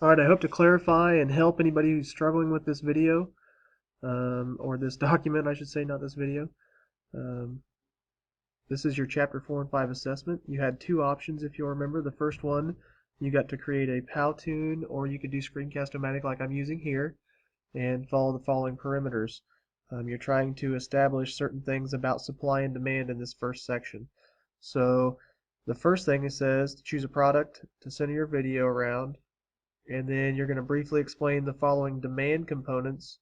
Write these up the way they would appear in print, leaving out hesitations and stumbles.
Alright, I hope to clarify and help anybody who's struggling with this video, or this document, I should say, not this video. This is your Chapter 4 and 5 assessment. You had two options, if you'll remember. The first one, you got to create a Powtoon, or you could do Screencast-O-Matic like I'm using here, and follow the following perimeters. You're trying to establish certain things about supply and demand in this first section. So the first thing it says to choose a product to center your video around, and then you're going to briefly explain the following demand components,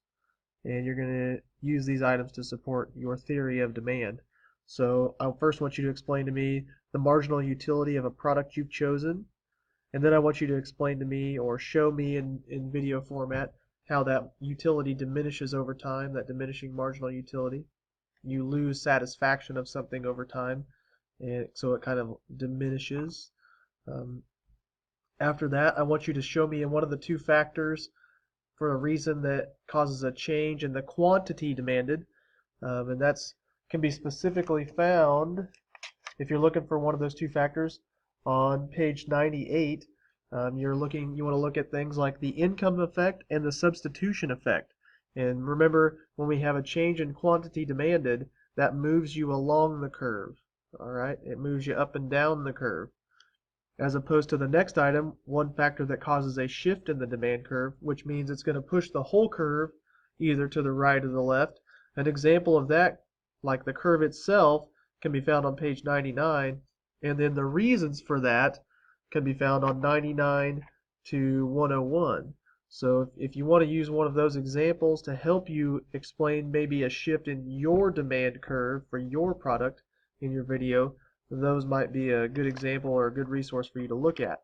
and you're going to use these items to support your theory of demand. So I first want you to explain to me the marginal utility of a product you've chosen, and then I want you to explain to me or show me in video format how that utility diminishes over time, that diminishing marginal utility. You lose satisfaction of something over time, and so it kind of diminishes. After that, I want you to show me in one of the two factors for a reason that causes a change in the quantity demanded, and that's can be specifically found if you're looking for one of those two factors on page 98. You want to look at things like the income effect and the substitution effect. And remember, when we have a change in quantity demanded, that moves you along the curve. All right, it moves you up and down the curve. As opposed to the next item, one factor that causes a shift in the demand curve, which means it's going to push the whole curve either to the right or the left. An example of that, like the curve itself, can be found on page 99, and then the reasons for that can be found on 99 to 101. So if you want to use one of those examples to help you explain maybe a shift in your demand curve for your product in your video, those might be a good example or a good resource for you to look at.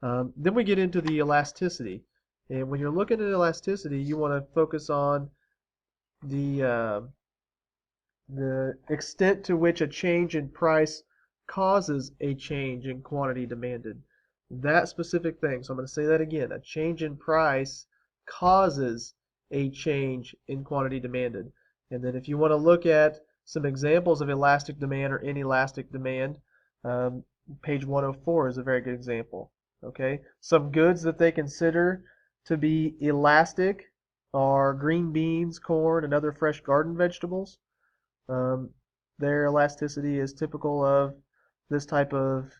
Then we get into the elasticity. And when you're looking at elasticity, you want to focus on the extent to which a change in price causes a change in quantity demanded. That specific thing. So I'm going to say that again. A change in price causes a change in quantity demanded. And then if you want to look at some examples of elastic demand or inelastic demand, page 104 is a very good example. Okay, some goods that they consider to be elastic are green beans, corn, and other fresh garden vegetables. Their elasticity is typical of this type of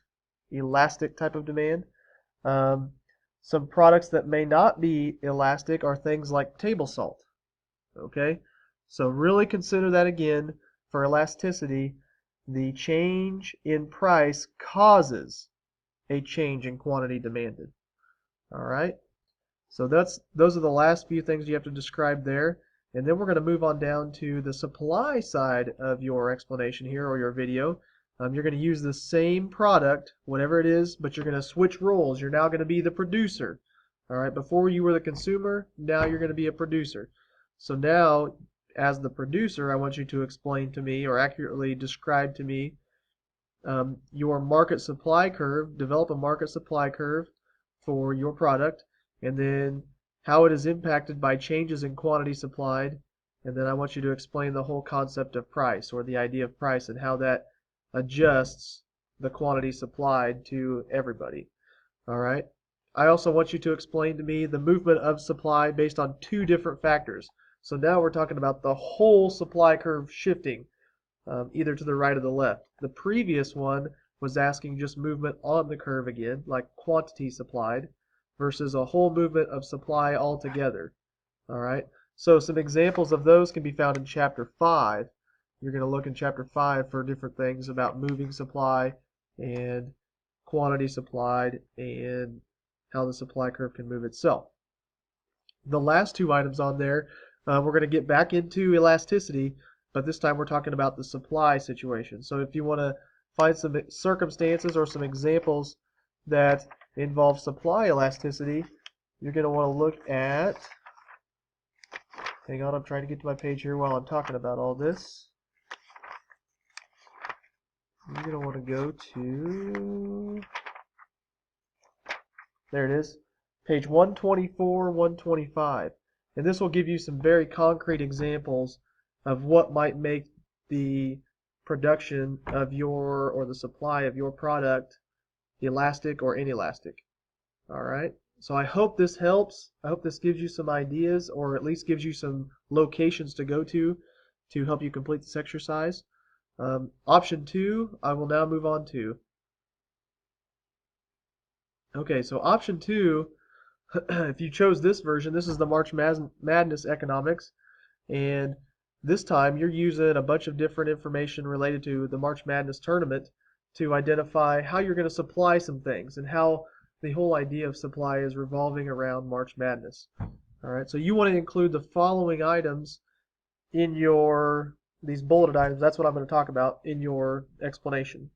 elastic type of demand. Some products that may not be elastic are things like table salt. Okay, so really consider that again. For elasticity, the change in price causes a change in quantity demanded. All right, so those are the last few things you have to describe there, and then we're going to move on down to the supply side of your explanation here or your video. You're going to use the same product, whatever it is, but you're going to switch roles. You're now going to be the producer. All right, before you were the consumer, now you're going to be a producer. So now, as the producer, I want you to explain to me or accurately describe to me your market supply curve, develop a market supply curve for your product, and then how it is impacted by changes in quantity supplied, and then I want you to explain the whole concept of price or the idea of price and how that adjusts the quantity supplied to everybody. All right. I also want you to explain to me the movement of supply based on two different factors. So now we're talking about the whole supply curve shifting, either to the right or the left. The previous one was asking just movement on the curve again, like quantity supplied, versus a whole movement of supply altogether. All right. So some examples of those can be found in Chapter 5. You're going to look in Chapter 5 for different things about moving supply and quantity supplied and how the supply curve can move itself. The last two items on there, we're going to get back into elasticity, but this time we're talking about the supply situation. So if you want to find some circumstances or some examples that involve supply elasticity, you're going to want to look at, hang on, I'm trying to get to my page here while I'm talking about all this. You're going to want to go to, there it is, page 124, 125. And this will give you some very concrete examples of what might make the production of your, or the supply of your product elastic or inelastic. All right, So I hope this helps. I hope this gives you some ideas, or at least gives you some locations to go to help you complete this exercise. Option 2, I will now move on to. Okay, so option 2, if you chose this version, this is the March Madness economics, and this time you're using a bunch of different information related to the March Madness tournament to identify how you're going to supply some things and how the whole idea of supply is revolving around March Madness. All right, so you want to include the following items in these bulleted items. That's what I'm going to talk about in your explanation.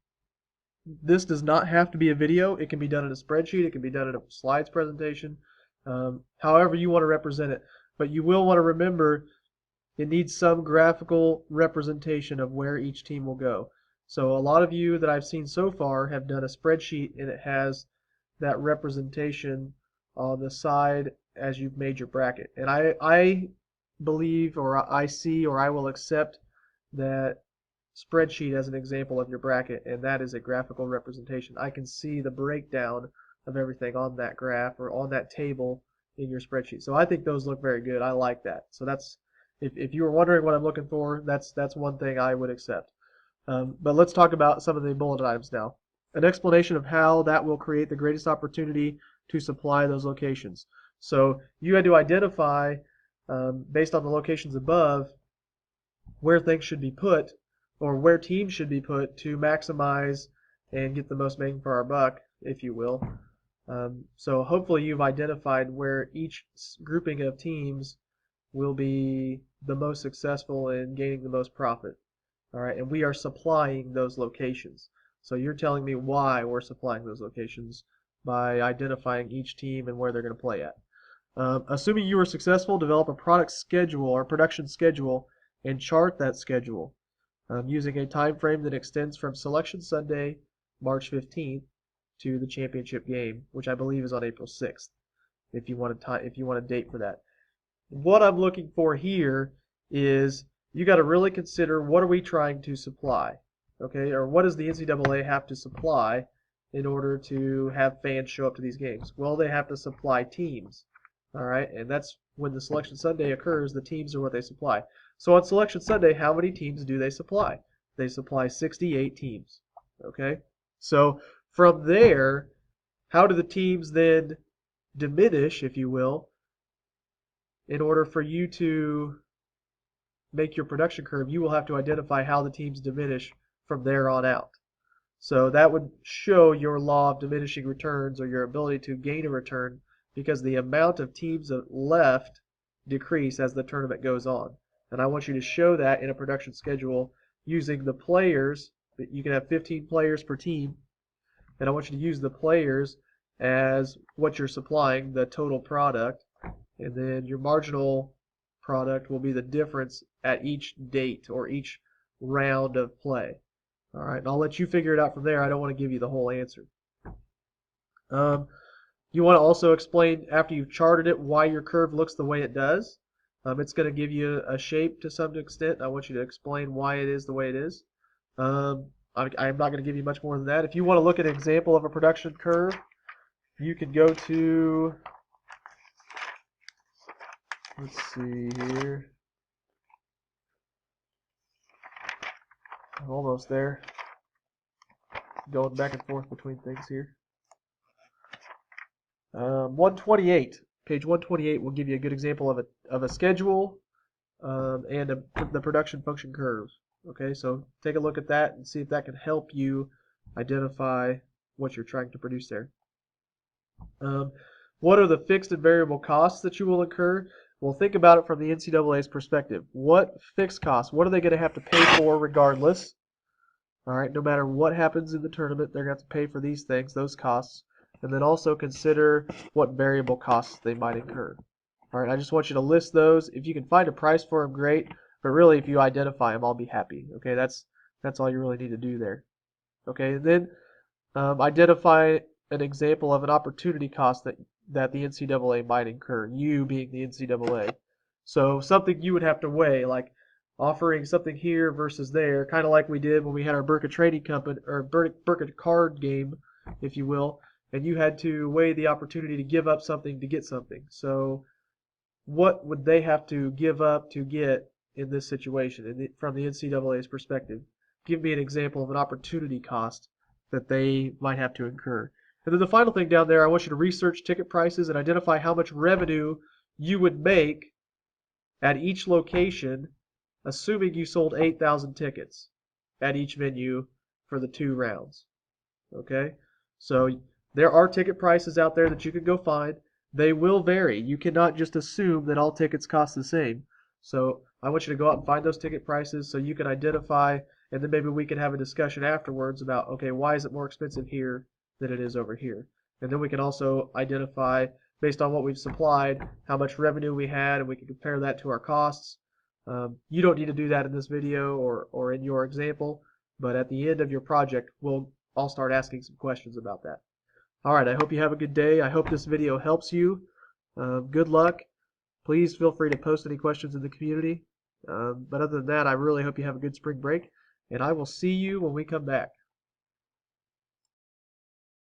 This does not have to be a video. It can be done in a spreadsheet. It can be done in a slides presentation, however you want to represent it. But you will want to remember it needs some graphical representation of where each team will go. So a lot of you that I've seen so far have done a spreadsheet, and it has that representation on the side as you've made your bracket. And I believe, or I see, or I will accept that spreadsheet as an example of your bracket, and that is a graphical representation. I can see the breakdown of everything on that graph or on that table in your spreadsheet. So I think those look very good. I like that. So that's, if you were wondering what I'm looking for, that's one thing I would accept. But let's talk about some of the bulleted items now. An explanation of how that will create the greatest opportunity to supply those locations. So you had to identify, based on the locations above, where things should be put, or where teams should be put to maximize and get the most bang for our buck, if you will. So hopefully you've identified where each grouping of teams will be the most successful in gaining the most profit. All right, and we are supplying those locations. So you're telling me why we're supplying those locations by identifying each team and where they're going to play at. Assuming you were successful, develop a product schedule or production schedule and chart that schedule using a time frame that extends from Selection Sunday, March 15th, to the championship game, which I believe is on April 6th. If you want a date for that. What I'm looking for here is you got to really consider, what are we trying to supply, okay? Or what does the NCAA have to supply in order to have fans show up to these games? Well, they have to supply teams, all right? And that's when the Selection Sunday occurs. The teams are what they supply. So on Selection Sunday, how many teams do they supply? They supply 68 teams, okay? So from there, how do the teams then diminish, if you will, in order for you to make your production curve? You will have to identify how the teams diminish from there on out. So that would show your law of diminishing returns, or your ability to gain a return, because the amount of teams left decrease as the tournament goes on. And I want you to show that in a production schedule using the players. You can have 15 players per team, and I want you to use the players as what you're supplying, the total product, and then your marginal product will be the difference at each date or each round of play. All right, and I'll let you figure it out from there. I don't want to give you the whole answer. You want to also explain, after you've charted it, why your curve looks the way it does. It's going to give you a shape to some extent. I want you to explain why it is the way it is. I'm not going to give you much more than that. If you want to look at an example of a production curve, you can go to, let's see here. I'm almost there. Going back and forth between things here. 128. Page 128 will give you a good example of a schedule and the production function curve. Okay, so take a look at that and see if that can help you identify what you're trying to produce there. What are the fixed and variable costs that you will incur? Well, think about it from the NCAA's perspective. What fixed costs? What are they going to have to pay for regardless? All right, no matter what happens in the tournament, they're going to have to pay for these things, those costs. And then also consider what variable costs they might incur. All right, I just want you to list those. If you can find a price for them, great. But really, if you identify them, I'll be happy. Okay, that's all you really need to do there. Okay, and then identify an example of an opportunity cost that the NCAA might incur, you being the NCAA. So something you would have to weigh, like offering something here versus there, kind of like we did when we had our Burka Trading Company, or Burka card game, if you will. and you had to weigh the opportunity to give up something to get something. So what would they have to give up to get in this situation from the NCAA's perspective? Give me an example of an opportunity cost that they might have to incur. And then the final thing down there, I want you to research ticket prices and identify how much revenue you would make at each location, assuming you sold 8,000 tickets at each venue for the 2 rounds. Okay? So there are ticket prices out there that you can go find. They will vary. You cannot just assume that all tickets cost the same. So I want you to go out and find those ticket prices so you can identify, and then maybe we can have a discussion afterwards about, okay, why is it more expensive here than it is over here? And then we can also identify, based on what we've supplied, how much revenue we had, and we can compare that to our costs. You don't need to do that in this video or in your example, but at the end of your project, I'll start asking some questions about that. All right, I hope you have a good day. I hope this video helps you. Good luck. Please feel free to post any questions in the community. But other than that, I really hope you have a good spring break, and I will see you when we come back.